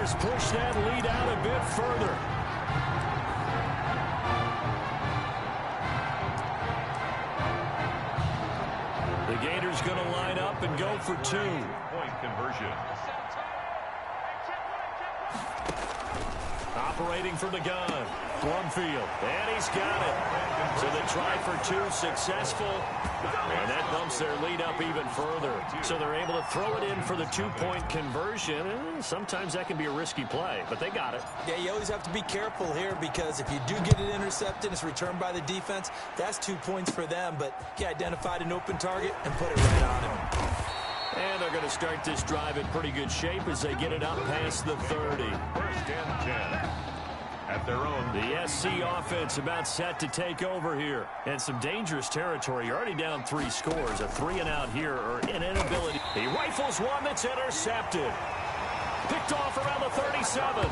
Bears push that lead out a bit further. The Gators going to line up and go for 2. Point conversion. Operating from the gun, Brumfield, and he's got it. So the try for 2 successful, and that bumps their lead up even further. So they're able to throw it in for the 2-point conversion, and sometimes that can be a risky play, but they got it. Yeah, you always have to be careful here because if you do get it intercepted, it's returned by the defense, that's 2 points for them, but he identified an open target and put it right on him. And they're going to start this drive in pretty good shape as they get it up past the 30. First and 10. At their own. The SC offense about set to take over here. And some dangerous territory. You're already down 3 scores. A 3-and-out here or an inability. He rifles one that's intercepted. Picked off around the 37.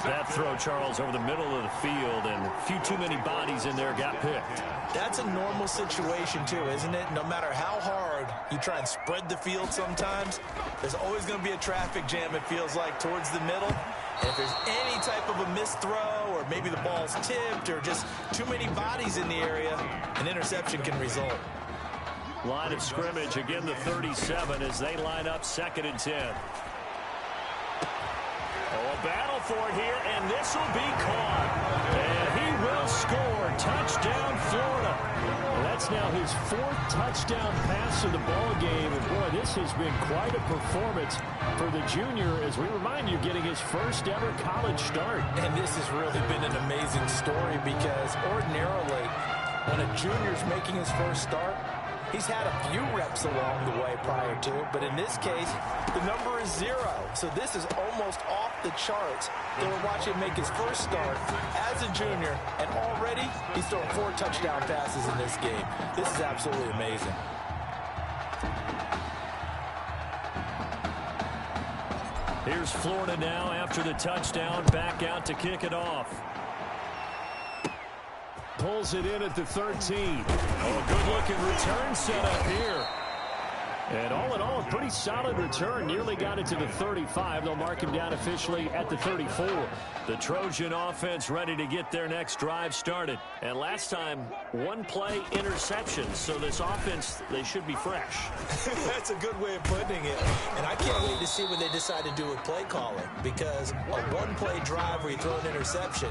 That throw, Charles, over the middle of the field, and a few too many bodies in there got picked. That's a normal situation, too, isn't it? No matter how hard you try and spread the field sometimes, there's always going to be a traffic jam, it feels like, towards the middle. And if there's any type of a missed throw or maybe the ball's tipped or just too many bodies in the area, an interception can result. Line of scrimmage, again the 37 as they line up 2nd and 10. Oh, a battle for it here, and this will be caught. And he will score. Touchdown, Florida. Well, that's now his 4th touchdown pass of the ball game. And, boy, this has been quite a performance for the junior, as we remind you, getting his first ever college start. And this has really been an amazing story because ordinarily, when a junior's making his first start, he's had a few reps along the way prior to, but in this case, the number is 0. So this is almost off the charts. They were watching him make his first start as a junior, and already he's thrown 4 touchdown passes in this game. This is absolutely amazing. Here's Florida now after the touchdown, back out to kick it off. Pulls it in at the 13. Oh, good-looking return set up here. And all in all, a pretty solid return. Nearly got it to the 35. They'll mark him down officially at the 34. The Trojan offense ready to get their next drive started. And last time, 1-play interception. So this offense, they should be fresh. That's a good way of putting it. And I can't wait to see what they decide to do with play calling. Because a 1-play drive where you throw an interception,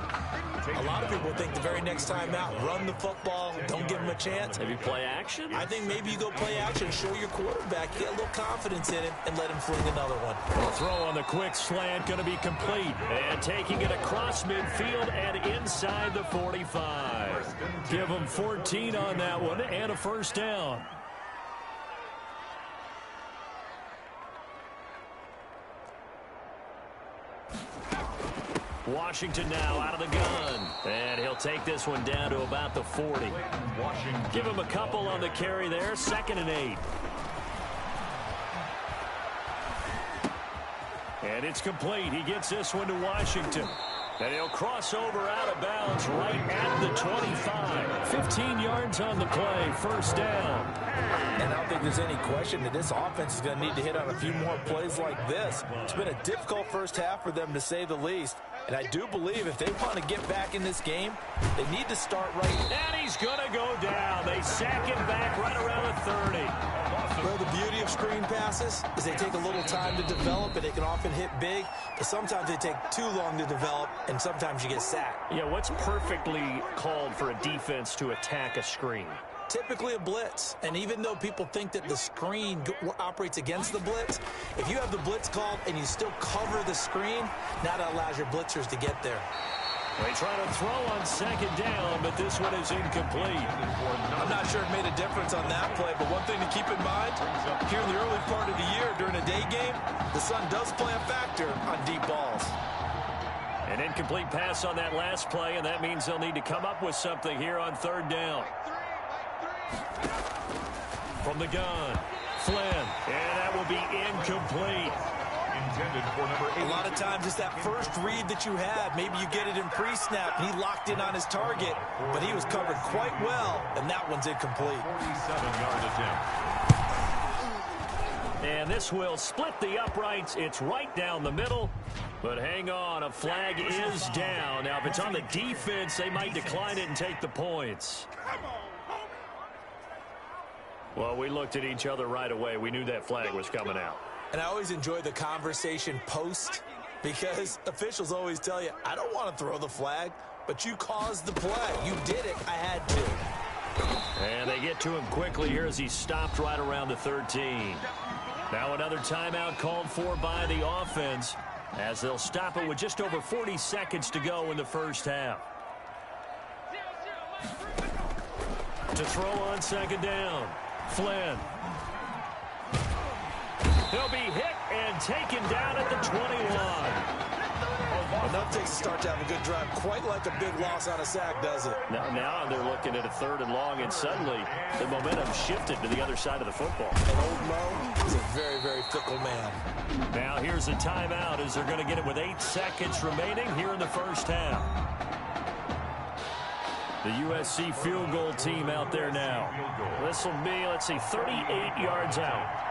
a lot of people think the very next time out, run the football, don't give them a chance. Maybe play action? I think maybe you go play action, show your quarterback, get a little confidence in him, and let him fling another one. The throw on the quick slant going to be complete. And taking it across midfield and inside the 45. Give him 14 on that one and a first down. Washington now out of the gun. And he'll take this one down to about the 40. Give him a couple on the carry there. 2nd and 8. And it's complete. He gets this one to Washington. And he'll cross over out of bounds right at the 25. 15 yards on the play. First down. And I don't think there's any question that this offense is going to need to hit on a few more plays like this. It's been a difficult first half for them, to say the least. And I do believe if they want to get back in this game, they need to start right. And he's going to go down. They sack him back right around the 30. Well, the beauty of screen passes is they take a little time to develop, and they can often hit big. But sometimes they take too long to develop, and sometimes you get sacked. Yeah, what's perfectly called for a defense to attack a screen? Typically a blitz, and even though people think that the screen operates against the blitz, if you have the blitz called and you still cover the screen, now that allows your blitzers to get there. They try to throw on 2nd down, but this one is incomplete. I'm not sure it made a difference on that play, but one thing to keep in mind, here in the early part of the year during a day game, the sun does play a factor on deep balls. An incomplete pass on that last play, and that means they'll need to come up with something here on 3rd down. From the gun, Flynn, and that will be incomplete. Intended for number 8. A lot of times it's that first read that you had. Maybe you get it in pre-snap, and he locked in on his target, but he was covered quite well, and that one's incomplete. 47-yard attempt. And this will split the uprights. It's right down the middle. But hang on, a flag is down. Now, if it's on the defense, they might decline it and take the points. Well, we looked at each other right away. We knew that flag was coming out. And I always enjoy the conversation post because officials always tell you, I don't want to throw the flag, but you caused the play. You did it. I had to. And they get to him quickly here as he stopped right around the 13. Now another timeout called for by the offense as they'll stop it with just over 40 seconds to go in the first half. To throw on second down, Flynn. He'll be hit and taken down at the 21. Enough takes a start to have a good drive, quite like a big loss on a sack, does it? Now they're looking at a 3rd and long, and suddenly the momentum shifted to the other side of the football. And old Mo is a very, very fickle man. Now here's a timeout as they're going to get it with 8 seconds remaining here in the first half. The USC field goal team out there now. This will be, let's see, 38 yards out.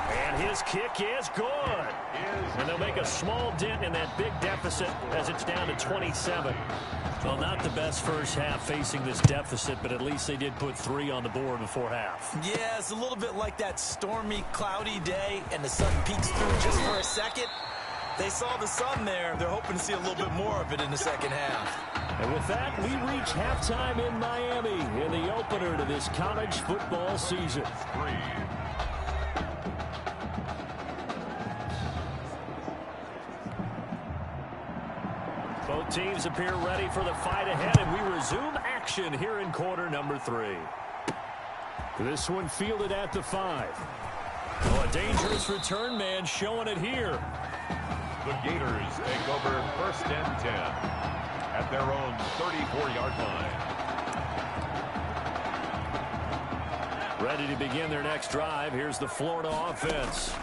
And his kick is good. And they'll make a small dent in that big deficit as it's down to 27. Well, not the best first half facing this deficit, but at least they did put 3 on the board before half. Yeah, it's a little bit like that stormy, cloudy day, and the sun peeks through just for a second. They saw the sun there. They're hoping to see a little bit more of it in the second half. And with that, we reach halftime in Miami in the opener to this college football season. Both teams appear ready for the fight ahead, and we resume action here in quarter number 3. This one fielded at the 5. Oh, a dangerous return man showing it here. The Gators take over 1st and 10 at their own 34-yard line. Ready to begin their next drive. Here's the Florida offense.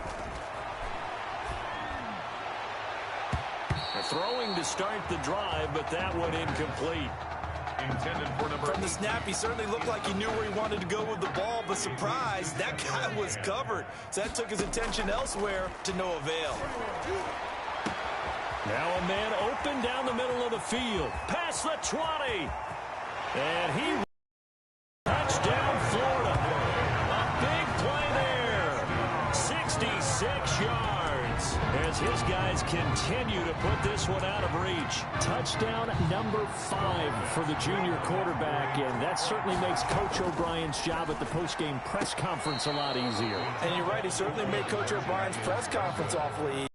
They're throwing to start the drive, but that one incomplete. Intended for number 8. From the snap, he certainly looked like he knew where he wanted to go with the ball, but surprise, that guy was covered. So that took his attention elsewhere to no avail. Now a man open down the middle of the field. Past the 20. And he touchdown Florida. A big play there. 66 yards. As his guys continue to put this one out of reach. Touchdown number 5 for the junior quarterback. And that certainly makes Coach O'Brien's job at the postgame press conference a lot easier. And you're right, he certainly made Coach O'Brien's press conference awfully easy.